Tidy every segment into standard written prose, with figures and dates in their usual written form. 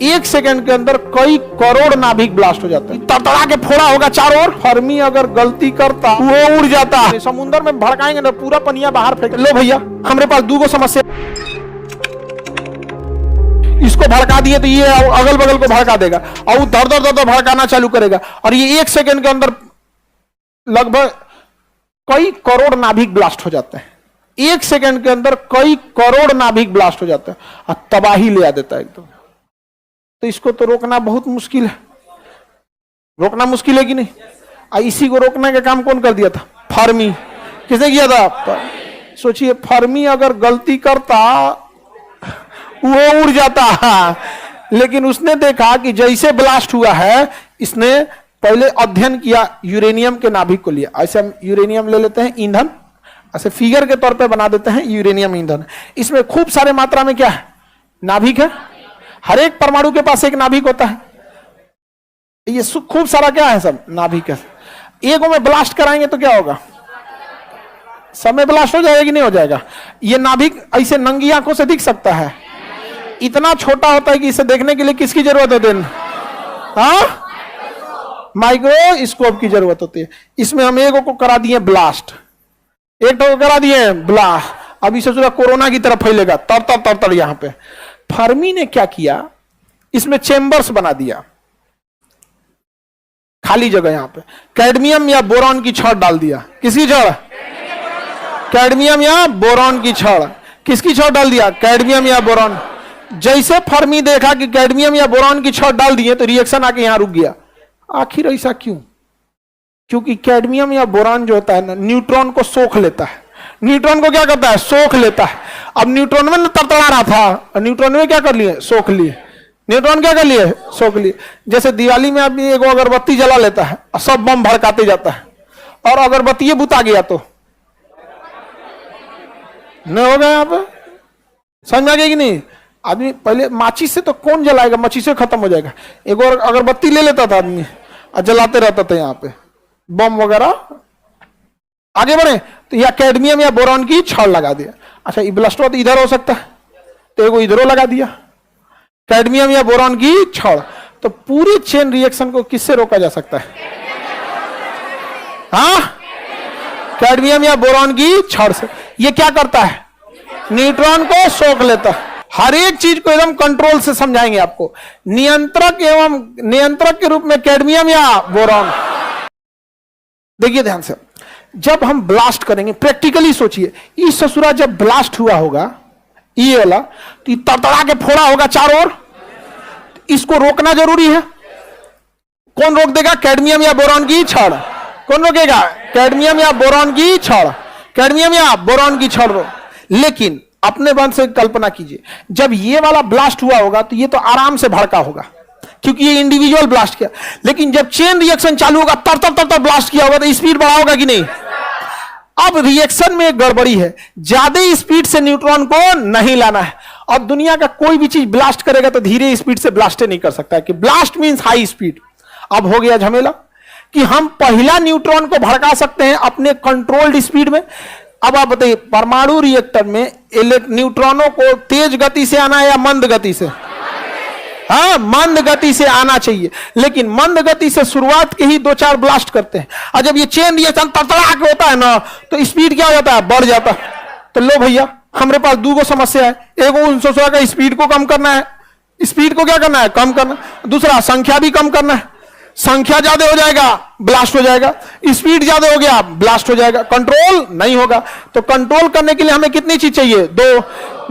1 second के अंदर कई करोड़ नाभिक ब्लास्ट हो जाते हैं। तड़तड़ा के फोड़ा होगा चारों ओर। फर्मी अगर गलती करता वो उड़ जाता है। समुद्र में भड़काएंगे ना, पूरा पनिया बाहर फेंक। लो भैया, हमारे पास 2 समस्या। इसको भड़का दिए तो ये अगल बगल को भड़का देगा और वो दर दर दर भड़काना चालू करेगा। और ये 1 सेकंड के अंदर लगभग कई करोड़ नाभिक ब्लास्ट हो जाते हैं। 1 सेकंड के अंदर कई करोड़ नाभिक ब्लास्ट हो जाते हैं और तबाही ले आ देता है एकदम। तो इसको तो रोकना बहुत मुश्किल है। रोकना मुश्किल है कि नहीं? इसी को रोकने का काम कौन कर दिया था? फर्मी। किसने किया था? सोचिए, फर्मी अगर गलती करता वो उड़ जाता, लेकिन उसने देखा कि जैसे ब्लास्ट हुआ है, इसने पहले अध्ययन किया, यूरेनियम के नाभिक को लिया। ऐसे हम यूरेनियम ले लेते हैं ईंधन, ऐसे फिगर के तौर पे बना देते हैं यूरेनियम ईंधन। इसमें खूब सारे मात्रा में क्या है? नाभिक है। हर एक परमाणु के पास एक नाभिक होता है। ये खूब सारा क्या है? सब नाभिक है। एक में ब्लास्ट कराएंगे तो क्या होगा? सब में ब्लास्ट हो जाएगा कि नहीं हो जाएगा? ये नाभिक ऐसे नंगी आंखों से दिख सकता है? इतना छोटा होता है कि इसे देखने के लिए किसकी जरूरत होती है? माइक्रोस्कोप की जरूरत होती है। इसमें हम एक को करा दिए ब्लास्ट, एक को करा दिए ब्लास्ट। अब इसे सोचा कोरोना की तरफ फैलेगा, तर यहां पे। फर्मी ने क्या किया? इसमें चेंबर्स बना दिया, खाली जगह यहां पे कैडमियम या बोरॉन की छड़ डाल दिया। किसकी छड़? कैडमियम या बोरॉन की छड़। किसकी छड़ डाल दिया? कैडमियम या बोरॉन। जैसे फर्मी देखा कि कैडमियम या बोरॉन की छड़ डाल दिए तो रिएक्शन आके यहां रुक गया। आखिर ऐसा क्यों? क्योंकि कैडमियम या बोरॉन जो होता है ना, न्यूट्रॉन को सोख लेता है। न्यूट्रॉन को क्या करता है? सोख लेता है। अब न्यूट्रॉन में तड़तड़ा रहा था, न्यूट्रॉन में क्या कर लिए? सोख लिए। न्यूट्रॉन क्या कर लिए? सोख लिए। जैसे दिवाली में आदमी एक अगरबत्ती जला लेता है और सब बम भड़काते जाता है, और अगरबत्ती बुता गया तो नहीं होगा। यहां पर समझ आ गया कि नहीं? आदमी पहले माचिस से तो कौन जलाएगा? माचिस से खत्म हो जाएगा। एक और अगरबत्ती ले लेता था आदमी और जलाते रहता था यहाँ पे बम वगैरह। आगे बढ़े तो या कैडमियम या बोरॉन की छड़ लगा दिया। अच्छा, ये ब्लास्ट तो इधर हो सकता है तो एगो इधरों लगा दिया, कैडमियम या बोरॉन की छड़। तो पूरी चेन रिएक्शन को किससे रोका जा सकता है? हाँ, कैडमियम या बोरॉन की छड़ से। ये क्या करता है? न्यूट्रॉन को सोख लेता है। हर एक चीज को एकदम कंट्रोल से समझाएंगे आपको। नियंत्रक एवं नियंत्रक के रूप में कैडमियम या बोरॉन। देखिए ध्यान से, जब हम ब्लास्ट करेंगे, प्रैक्टिकली सोचिए, इस ससुरा जब ब्लास्ट हुआ होगा ये वाला, तो ये तड़तड़ा के फोड़ा होगा चारों ओर। इसको रोकना जरूरी है। कौन रोक देगा? कैडमियम या बोरॉन की छड़। कौन रोकेगा? कैडमियम या बोरॉन की छड़। कैडमियम या बोरॉन की छड़ रोक। लेकिन अपने मन से कल्पना कीजिए, जब ये वाला ब्लास्ट हुआ होगा तो ये तो आराम से भड़का होगा क्योंकि ये इंडिविजुअल ब्लास्ट किया। लेकिन जब चेन रिएक्शन चालू होगा, तर ब्लास्ट किया होगा, तो स्पीड बढ़ा होगा कि नहीं? अब रिएक्शन में एक गड़बड़ी है, ज्यादा स्पीड से न्यूट्रॉन को नहीं लाना है। और दुनिया का कोई भी चीज ब्लास्ट करेगा तो धीरे स्पीड से ब्लास्ट नहीं कर सकता है कि ब्लास्ट मींस हाई स्पीड। अब हो गया झमेला कि हम पहला न्यूट्रॉन को भड़का सकते हैं अपने कंट्रोल्ड स्पीड में। अब आप बताइए, परमाणु रिएक्टर में न्यूट्रॉनों को तेज गति से आना है या मंद गति से? हाँ, मंद गति से आना चाहिए। लेकिन मंद गति से शुरुआत के ही 2-4 ब्लास्ट करते हैं, और जब ये चेन रिएक्शन तड़तड़ा के होता है ना, तो स्पीड क्या हो जाता है? बढ़ जाता है। तो लो भैया, हमारे पास 2 समस्या है। एक उनसे का स्पीड को कम करना है। स्पीड को क्या करना है? कम करना। दूसरा, संख्या भी कम करना है। संख्या ज्यादा हो जाएगा, ब्लास्ट हो जाएगा। स्पीड ज्यादा हो गया, ब्लास्ट हो जाएगा। कंट्रोल नहीं होगा। तो कंट्रोल करने के लिए हमें कितनी चीज चाहिए? 2।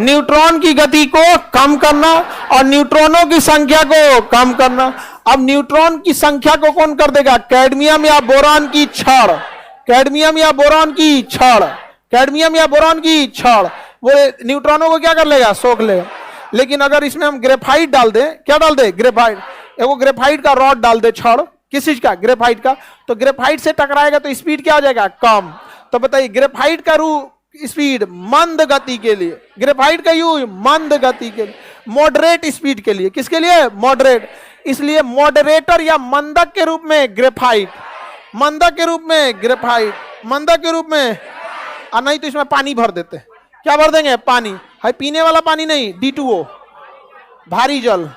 न्यूट्रॉन की गति को कम करना और न्यूट्रॉनों की संख्या को कम करना। अब न्यूट्रॉन की संख्या को कौन कर देगा? कैडमियम या बोरॉन की छड़। कैडमियम या बोरॉन की छड़। कैडमियम या बोरॉन की छड़ वो न्यूट्रॉनों को क्या कर लेगा? सोख लेगा। लेकिन अगर इसमें हम ग्रेफाइट डाल दें, क्या डाल दे? ग्रेफाइट। एगो ग्रेफाइट का रॉड डाल दे, छड़। किस चीज का? ग्रेफाइट का। तो ग्रेफाइट से टकराएगा तो स्पीड क्या हो जाएगा? कम। तो बताइए, ग्रेफाइट का स्पीड मंद गति के लिए, ग्रेफाइट का यूज मंद गति के लिए, मॉडरेट स्पीड के लिए। किसके लिए? मॉडरेट। इसलिए मॉडरेटर या मंदक के रूप में ग्रेफाइट, मंदक के रूप में ग्रेफाइट, मंदक के रूप में। और नहीं तो इसमें पानी भर देते। क्या भर देंगे? पानी। है पीने वाला पानी नहीं, D2O, भारी जल।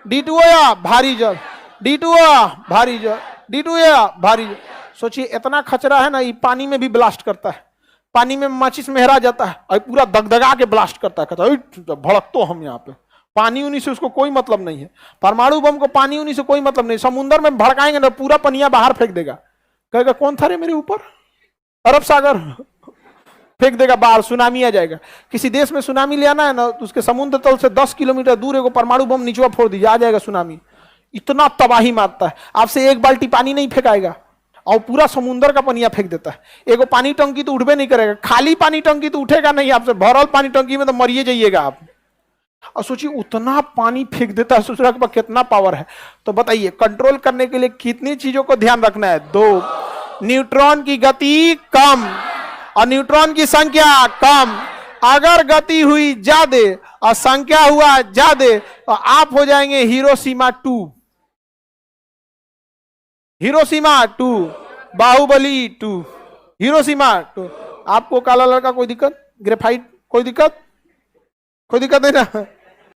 D2 या भारी जल, D2 या भारी जल, D2 या भारी जल। सोचिए इतना खचरा है ना, ये पानी में भी ब्लास्ट करता है, पानी में माचिस मेहरा जाता है और पूरा दगदगा के ब्लास्ट करता है, कहता है भड़क तो हम यहाँ पे। पानी उनी से उसको कोई मतलब नहीं है, परमाणु बम को पानी उनी से कोई मतलब नहीं। समुद्र में भड़काएंगे ना पूरा पनिया बाहर फेंक देगा, कहेगा कौन था रे मेरे ऊपर, अरब सागर फेंक देगा बाहर, सुनामी आ जाएगा। किसी देश में सुनामी ले आना है ना तो उसके समुद्र तल से 10 किलोमीटर दूर एगो परमाणु बम नीचवा फोड़ दीजिए, आ जाएगा सुनामी। इतना तबाही मारता है, आपसे एक बाल्टी पानी नहीं फेंकाएगा और पूरा समुद्र का पनिया फेंक देता है। एगो पानी टंकी तो उठबे नहीं करेगा, खाली पानी टंकी तो उठेगा नहीं आपसे, भरल पानी टंकी में तो मरिए जाइएगा आप। और सोचिए उतना पानी फेंक देता है, सोच रहा कितना पावर है। तो बताइए कंट्रोल करने के लिए कितनी चीजों को ध्यान रखना है? 2, न्यूट्रॉन की गति कम और न्यूट्रॉन की संख्या कम। अगर गति हुई ज्यादा और संख्या हुआ ज्यादा तो आप हो जाएंगे हिरोशिमा 2, हिरोशिमा 2, बाहुबली 2, हिरोशिमा 2। आपको काला लड़का कोई दिक्कत, ग्रेफाइट कोई दिक्कत, कोई दिक्कत नहीं ना?